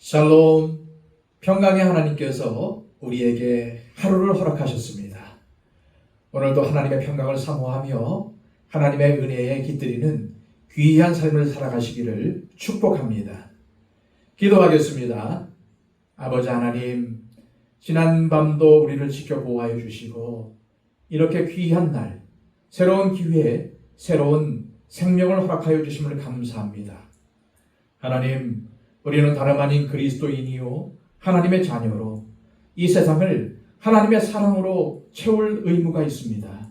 샬롬, 평강의 하나님께서 우리에게 하루를 허락하셨습니다. 오늘도 하나님의 평강을 사모하며 하나님의 은혜에 깃들이는 귀한 삶을 살아가시기를 축복합니다. 기도하겠습니다. 아버지 하나님, 지난밤도 우리를 지켜 보호하여 주시고 이렇게 귀한 날, 새로운 기회에 새로운 생명을 허락하여 주심을 감사합니다. 하나님, 우리는 다름 아닌 그리스도인이요 하나님의 자녀로 이 세상을 하나님의 사랑으로 채울 의무가 있습니다.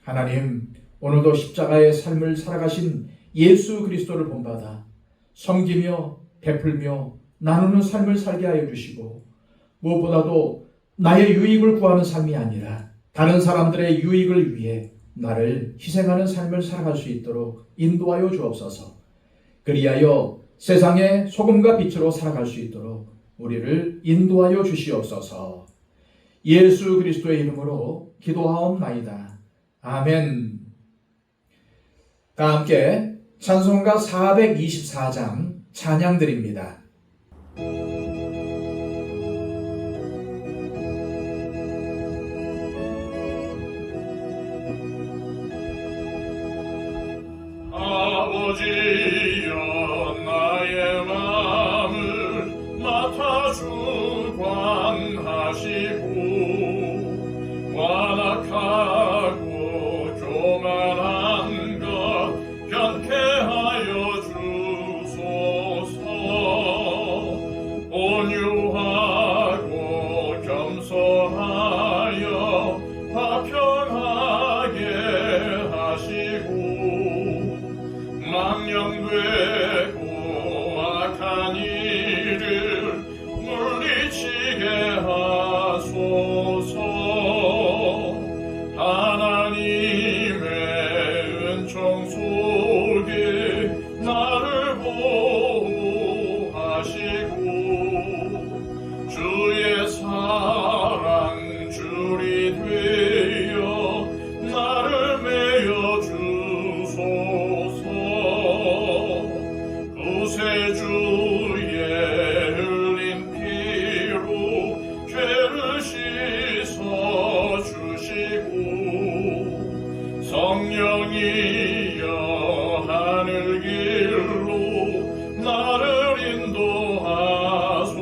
하나님, 오늘도 십자가의 삶을 살아가신 예수 그리스도를 본받아 섬기며 베풀며 나누는 삶을 살게 하여 주시고, 무엇보다도 나의 유익을 구하는 삶이 아니라 다른 사람들의 유익을 위해 나를 희생하는 삶을 살아갈 수 있도록 인도하여 주옵소서. 그리하여 세상의 소금과 빛으로 살아갈 수 있도록 우리를 인도하여 주시옵소서. 예수 그리스도의 이름으로 기도하옵나이다. 아멘. 다 함께 찬송가 424장 찬양드립니다. 아버지여, 나의 마음을 맡아 주관하시고 완악하고 교만한 것 변케 하여 주소서. 온유하고 겸손하여 화평하게 하시고 망령되고 악한 일을 물리치게 하소서. 하나님의 은총 속에 나를 보호하시고 주의 사랑 줄이 되어 나를 메어 주소서. 구세주의 흘린 피로 죄를 씻어 주시고 성령이여 하늘 길로 나를 인도하소서.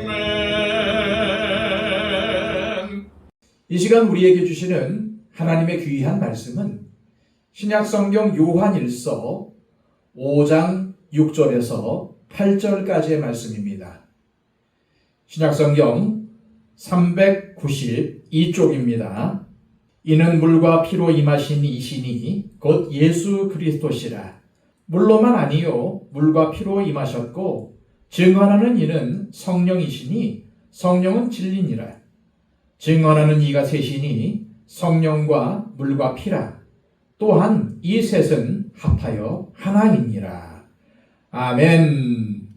아멘. 이 시간 우리에게 주시는 하나님의 귀한 말씀은 신약성경 요한일서 5장 6절에서 8절까지의 말씀입니다. 신약성경 392쪽입니다. 이는 물과 피로 임하신 이시니 곧 예수 그리스도시라. 물로만 아니요 물과 피로 임하셨고 증언하는 이는 성령이시니 성령은 진리니라. 증언하는 이가 셋이니 성령과 물과 피라. 또한 이 셋은 합하여 하나이니라. 아멘.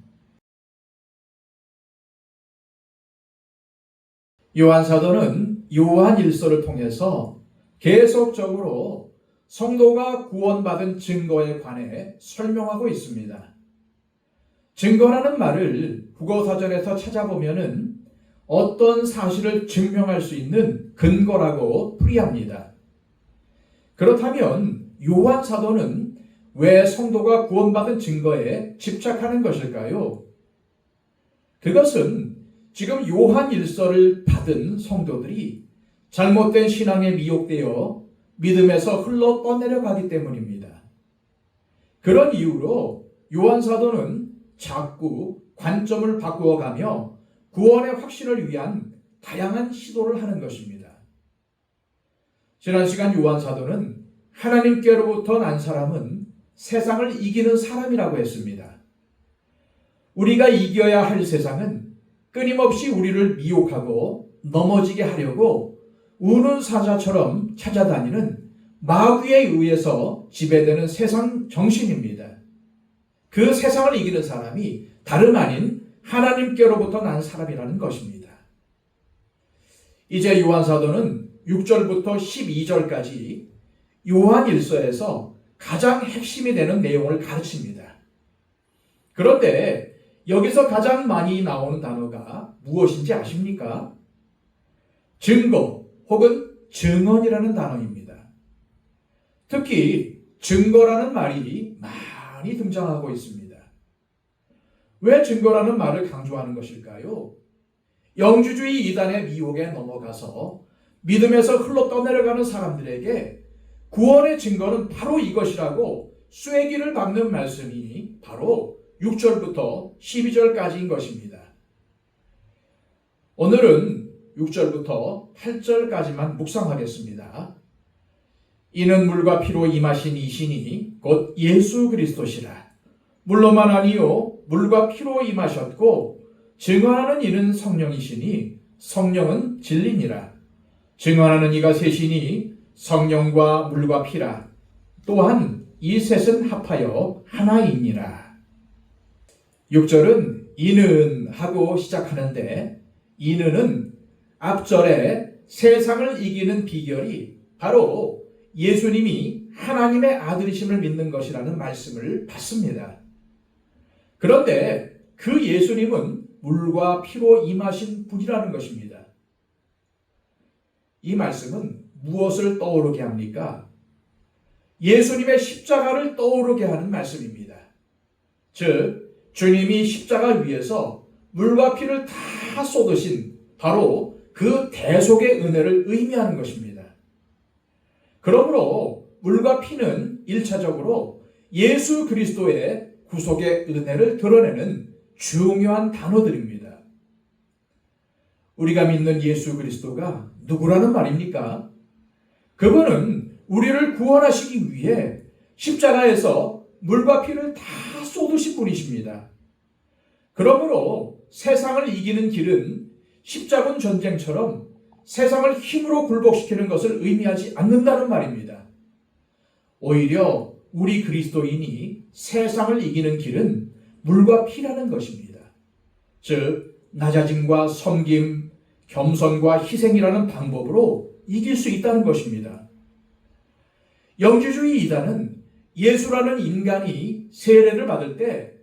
요한 사도는 요한일서를 통해서 계속적으로 성도가 구원받은 증거에 관해 설명하고 있습니다. 증거라는 말을 국어사전에서 찾아보면은 어떤 사실을 증명할 수 있는 근거라고 풀이합니다. 그렇다면 요한 사도는 왜 성도가 구원받은 증거에 집착하는 것일까요? 그것은 지금 요한 일서를 받은 성도들이 잘못된 신앙에 미혹되어 믿음에서 흘러 떠내려가기 때문입니다. 그런 이유로 요한 사도는 자꾸 관점을 바꾸어가며 구원의 확신을 위한 다양한 시도를 하는 것입니다. 지난 시간 요한 사도는 하나님께로부터 난 사람은 세상을 이기는 사람이라고 했습니다. 우리가 이겨야 할 세상은 끊임없이 우리를 미혹하고 넘어지게 하려고 우는 사자처럼 찾아다니는 마귀에 의해서 지배되는 세상 정신입니다. 그 세상을 이기는 사람이 다름 아닌 하나님께로부터 난 사람이라는 것입니다. 이제 요한 사도는 6절부터 12절까지 요한 일서에서 가장 핵심이 되는 내용을 가르칩니다. 그런데 여기서 가장 많이 나오는 단어가 무엇인지 아십니까? 증거 혹은 증언이라는 단어입니다. 특히 증거라는 말이 많이 등장하고 있습니다. 왜 증거라는 말을 강조하는 것일까요? 영주주의 이단의 미혹에 넘어가서 믿음에서 흘러 떠내려가는 사람들에게 구원의 증거는 바로 이것이라고 쐐기를 박는 말씀이 바로 6절부터 12절까지인 것입니다. 오늘은 6절부터 8절까지만 묵상하겠습니다. 이는 물과 피로 임하신 이신이 곧 예수 그리스도시라. 물로만 아니요 물과 피로 임하셨고 증언하는 이는 성령이시니 성령은 진리니라. 증언하는 이가 셋이니 성령과 물과 피라. 또한 이 셋은 합하여 하나이니라. 6절은 이는 하고 시작하는데 이는은 앞절에 세상을 이기는 비결이 바로 예수님이 하나님의 아들이심을 믿는 것이라는 말씀을 받습니다. 그런데 그 예수님은 물과 피로 임하신 분이라는 것입니다. 이 말씀은 무엇을 떠오르게 합니까? 예수님의 십자가를 떠오르게 하는 말씀입니다. 즉, 주님이 십자가 위에서 물과 피를 다 쏟으신 바로 그 대속의 은혜를 의미하는 것입니다. 그러므로 물과 피는 1차적으로 예수 그리스도의 구속의 은혜를 드러내는 중요한 단어들입니다. 우리가 믿는 예수 그리스도가 누구라는 말입니까? 그분은 우리를 구원하시기 위해 십자가에서 물과 피를 다 쏟으신 분이십니다. 그러므로 세상을 이기는 길은 십자군 전쟁처럼 세상을 힘으로 굴복시키는 것을 의미하지 않는다는 말입니다. 오히려 우리 그리스도인이 세상을 이기는 길은 물과 피라는 것입니다. 즉, 낮아짐과 섬김, 겸손과 희생이라는 방법으로 이길 수 있다는 것입니다. 영주주의 이단은 예수라는 인간이 세례를 받을 때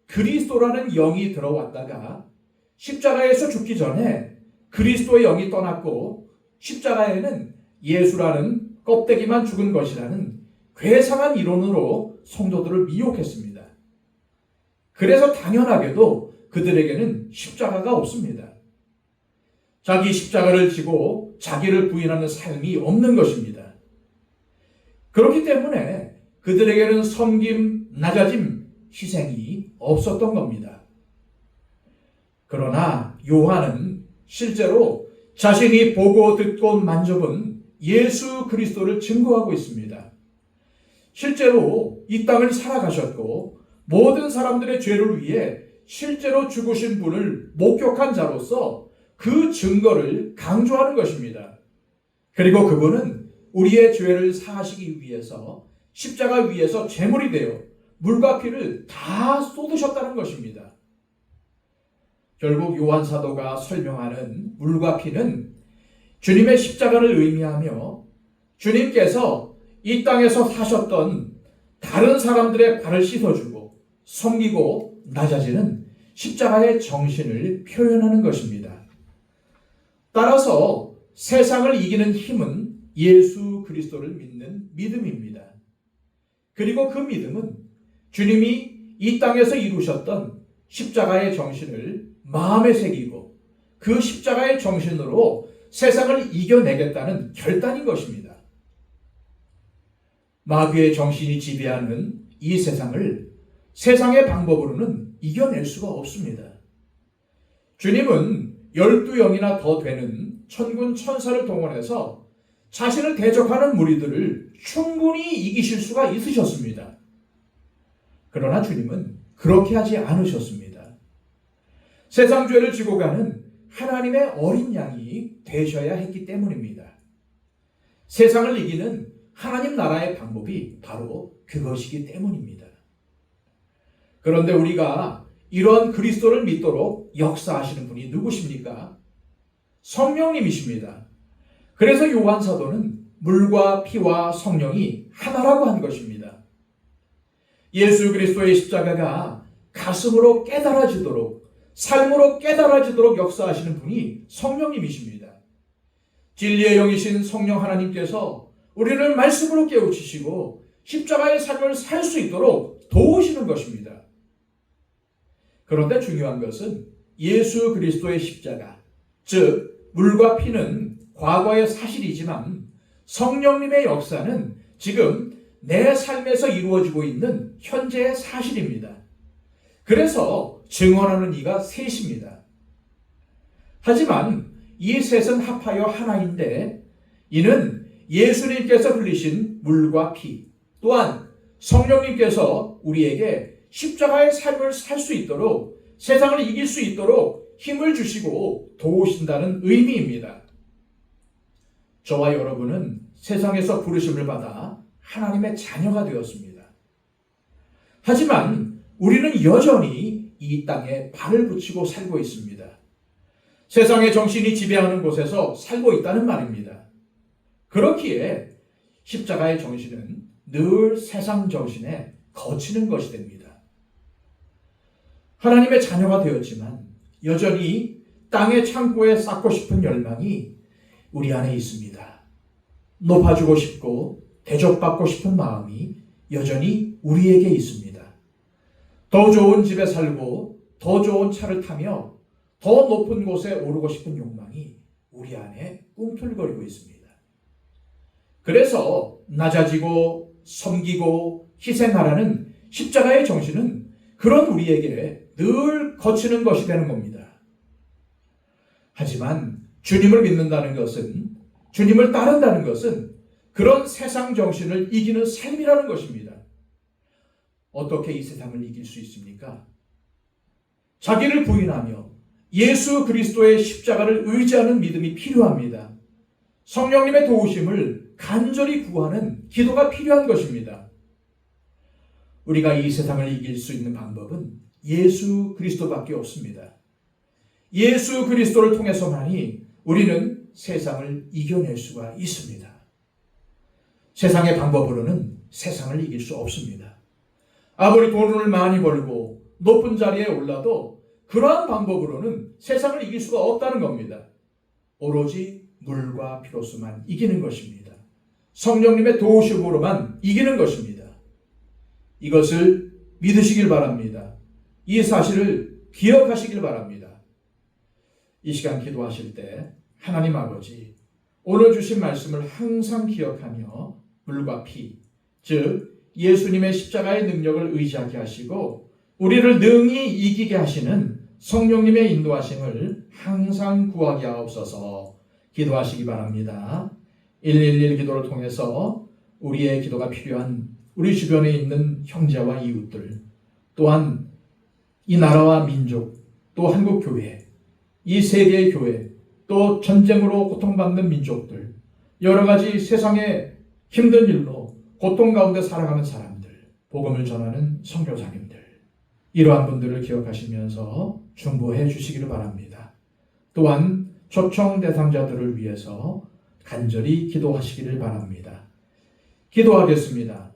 그리스도라는 영이 들어왔다가 십자가에서 죽기 전에 그리스도의 영이 떠났고 십자가에는 예수라는 껍데기만 죽은 것이라는 괴상한 이론으로 성도들을 미혹했습니다. 그래서 당연하게도 그들에게는 십자가가 없습니다. 자기 십자가를 지고 자기를 부인하는 삶이 없는 것입니다. 그렇기 때문에 그들에게는 섬김, 낮아짐, 희생이 없었던 겁니다. 그러나 요한은 실제로 자신이 보고 듣고 만져본 예수 그리스도를 증거하고 있습니다. 실제로 이 땅을 살아가셨고 모든 사람들의 죄를 위해 실제로 죽으신 분을 목격한 자로서 그 증거를 강조하는 것입니다. 그리고 그분은 우리의 죄를 사하시기 위해서 십자가 위에서 제물이 되어 물과 피를 다 쏟으셨다는 것입니다. 결국 요한 사도가 설명하는 물과 피는 주님의 십자가를 의미하며 주님께서 이 땅에서 사셨던 다른 사람들의 발을 씻어주고 섬기고 낮아지는 십자가의 정신을 표현하는 것입니다. 따라서 세상을 이기는 힘은 예수 그리스도를 믿는 믿음입니다. 그리고 그 믿음은 주님이 이 땅에서 이루셨던 십자가의 정신을 마음에 새기고 그 십자가의 정신으로 세상을 이겨내겠다는 결단인 것입니다. 마귀의 정신이 지배하는 이 세상을 세상의 방법으로는 이겨낼 수가 없습니다. 주님은 12영이나 더 되는 천군 천사를 동원해서 자신을 대적하는 무리들을 충분히 이기실 수가 있으셨습니다. 그러나 주님은 그렇게 하지 않으셨습니다. 세상 죄를 지고 가는 하나님의 어린 양이 되셔야 했기 때문입니다. 세상을 이기는 하나님 나라의 방법이 바로 그것이기 때문입니다. 그런데 우리가 이러한 그리스도를 믿도록 역사하시는 분이 누구십니까? 성령님이십니다. 그래서 요한 사도는 물과 피와 성령이 하나라고 한 것입니다. 예수 그리스도의 십자가가 가슴으로 깨달아지도록, 삶으로 깨달아지도록 역사하시는 분이 성령님이십니다. 진리의 영이신 성령 하나님께서 우리를 말씀으로 깨우치시고 십자가의 삶을 살 수 있도록 도우시는 것입니다. 그런데 중요한 것은 예수 그리스도의 십자가, 즉 물과 피는 과거의 사실이지만 성령님의 역사는 지금 내 삶에서 이루어지고 있는 현재의 사실입니다. 그래서 증언하는 이가 셋입니다. 하지만 이 셋은 합하여 하나인데 이는 예수님께서 흘리신 물과 피, 또한 성령님께서 우리에게 십자가의 삶을 살 수 있도록, 세상을 이길 수 있도록 힘을 주시고 도우신다는 의미입니다. 저와 여러분은 세상에서 부르심을 받아 하나님의 자녀가 되었습니다. 하지만 우리는 여전히 이 땅에 발을 붙이고 살고 있습니다. 세상의 정신이 지배하는 곳에서 살고 있다는 말입니다. 그렇기에 십자가의 정신은 늘 세상 정신에 거치는 것이 됩니다. 하나님의 자녀가 되었지만 여전히 땅의 창고에 쌓고 싶은 열망이 우리 안에 있습니다. 높아지고 싶고 대접받고 싶은 마음이 여전히 우리에게 있습니다. 더 좋은 집에 살고 더 좋은 차를 타며 더 높은 곳에 오르고 싶은 욕망이 우리 안에 꿈틀거리고 있습니다. 그래서 낮아지고 섬기고 희생하라는 십자가의 정신은 그런 우리에게 늘 거치는 것이 되는 겁니다. 하지만 주님을 믿는다는 것은, 주님을 따른다는 것은 그런 세상 정신을 이기는 삶이라는 것입니다. 어떻게 이 세상을 이길 수 있습니까? 자기를 부인하며 예수 그리스도의 십자가를 의지하는 믿음이 필요합니다. 성령님의 도우심을 간절히 구하는 기도가 필요한 것입니다. 우리가 이 세상을 이길 수 있는 방법은 예수 그리스도밖에 없습니다. 예수 그리스도를 통해서만이 우리는 세상을 이겨낼 수가 있습니다. 세상의 방법으로는 세상을 이길 수 없습니다. 아무리 돈을 많이 벌고 높은 자리에 올라도 그러한 방법으로는 세상을 이길 수가 없다는 겁니다. 오로지 물과 피로서만 이기는 것입니다. 성령님의 도우심으로만 이기는 것입니다. 이것을 믿으시길 바랍니다. 이 사실을 기억하시길 바랍니다. 이 시간 기도하실 때 하나님 아버지, 오늘 주신 말씀을 항상 기억하며 물과 피, 즉 예수님의 십자가의 능력을 의지하게 하시고 우리를 능히 이기게 하시는 성령님의 인도하심을 항상 구하게 하옵소서. 기도하시기 바랍니다. 111 기도를 통해서 우리의 기도가 필요한 우리 주변에 있는 형제와 이웃들, 또한 이 나라와 민족, 또 한국교회, 이 세계의 교회, 또 전쟁으로 고통받는 민족들, 여러 가지 세상의 힘든 일로 고통 가운데 살아가는 사람들, 복음을 전하는 선교사님들, 이러한 분들을 기억하시면서 중보해 주시기를 바랍니다. 또한 초청 대상자들을 위해서 간절히 기도하시기를 바랍니다. 기도하겠습니다.